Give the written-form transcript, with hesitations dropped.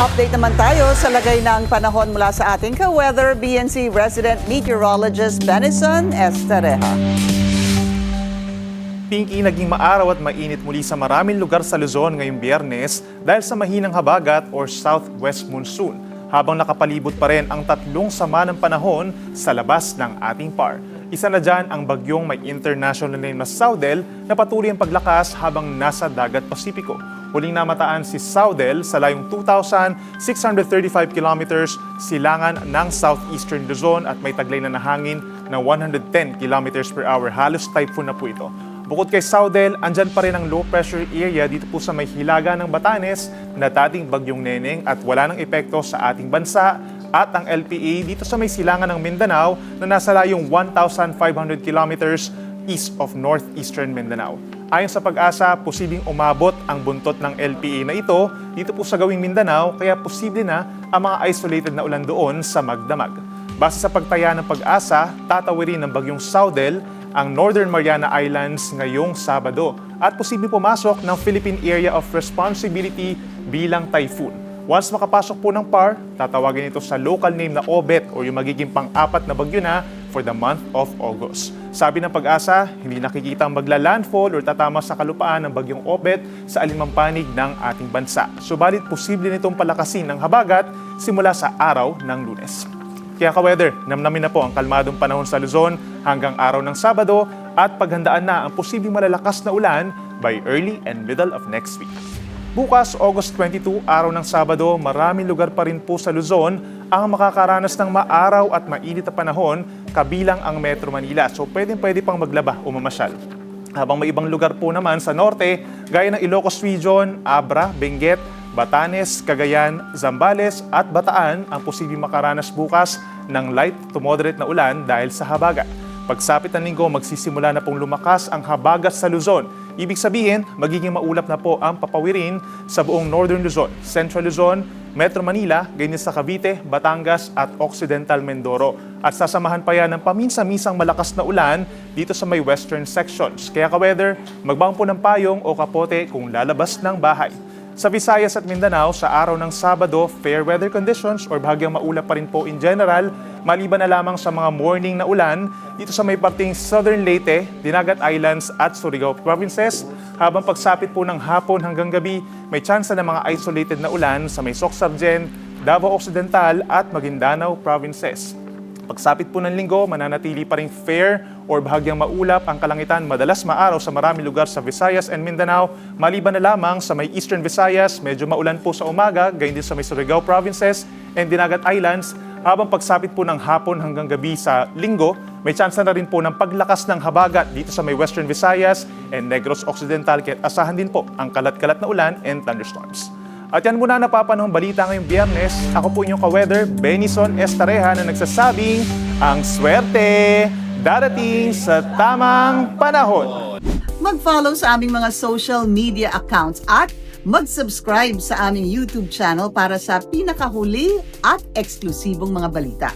Update naman tayo sa lagay ng panahon mula sa ating ka-weather BNC resident meteorologist Benison Estareja. Pinky, naging maaraw at mainit muli sa maraming lugar sa Luzon ngayong Biyernes dahil sa mahinang habagat or southwest monsoon, habang nakapalibot pa rin ang tatlong sama ng panahon sa labas ng ating PAR. Isa na dyan ang bagyong may international name na Saudel na patuloy ang paglakas habang nasa dagat Pasipiko. Huling namataan si Saudel sa layong 2,635 kilometers silangan ng southeastern Luzon at may taglay na hangin na 110 kilometers per hour. Halos typhoon na po ito. Bukod kay Saudel, andyan pa rin ang low pressure area dito po sa may hilaga ng Batanes na dating bagyong Neneng at wala ng epekto sa ating bansa, at ang LPA dito sa may silangan ng Mindanao na nasa layong 1,500 kilometers east of northeastern Mindanao. Ayon sa Pag-asa, posibleng umabot ang buntot ng LPA na ito dito po sa gawing Mindanao, kaya posible na ang mga isolated na ulan doon sa magdamag. Base sa pagtaya ng Pag-asa, tatawirin ng bagyong Saudel ang Northern Mariana Islands ngayong Sabado at posibleng pumasok ng Philippine Area of Responsibility bilang typhoon. Once makapasok po ng PAR, tatawagin ito sa local name na Obet o yung magiging pang-apat na bagyo na for the month of August. Sabi ng Pag-asa, hindi nakikita ang magla-landfall o tatama sa kalupaan ng bagyong Obet sa alinmang panig ng ating bansa. Subalit posible nitong palakasin ng habagat simula sa araw ng Lunes. Kaya ka-weather, namnamin na po ang kalmadong panahon sa Luzon hanggang araw ng Sabado at paghandaan na ang posibleng malalakas na ulan by early and middle of next week. Bukas, August 22, araw ng Sabado, maraming lugar pa rin po sa Luzon ang makakaranas ng maaraw at mainit na panahon kabilang ang Metro Manila. So pwede pang maglaba o mamasyal. Habang may ibang lugar po naman sa norte, gaya ng Ilocos Region, Abra, Benguet, Batanes, Cagayan, Zambales at Bataan ang posibleng makaranas bukas ng light to moderate na ulan dahil sa habagat. Pagsapit ng linggo, magsisimula na pong lumakas ang habagat sa Luzon. Ibig sabihin, magiging maulap na po ang papawirin sa buong Northern Luzon, Central Luzon, Metro Manila, ganyan sa Cavite, Batangas at Occidental Mindoro. At sasamahan pa yan ng paminsan-misang malakas na ulan dito sa may western sections. Kaya ka-weather, magbaon po ng payong o kapote kung lalabas ng bahay. Sa Visayas at Mindanao, sa araw ng Sabado, fair weather conditions or bahagyang maulap pa rin po in general, maliban na lamang sa mga morning na ulan dito sa may parting Southern Leyte, Dinagat Islands at Surigao provinces. Habang pagsapit po ng hapon hanggang gabi, may tsansa ng mga isolated na ulan sa may Soc-Sargen, Davao Occidental at Maguindanao provinces. Pagsapit po ng linggo, mananatili pa rin fair or bahagyang maulap ang kalangitan, madalas maaraw sa maraming lugar sa Visayas and Mindanao. Maliban na lamang sa may Eastern Visayas, medyo maulan po sa umaga, gayon din sa may Surigao provinces and Dinagat Islands. Habang pagsapit po ng hapon hanggang gabi sa linggo, may tsansa na rin po ng paglakas ng habagat dito sa may Western Visayas and Negros Occidental, kaya asahan din po ang kalat-kalat na ulan and thunderstorms. At yan muna napapanahong balita ngayong Biyernes. Ako po inyong ka-weather, Benison Estareja, na nagsasabing ang swerte darating sa tamang panahon. Mag-follow sa aming mga social media accounts at mag-subscribe sa aming YouTube channel para sa pinakahuli at eksklusibong mga balita.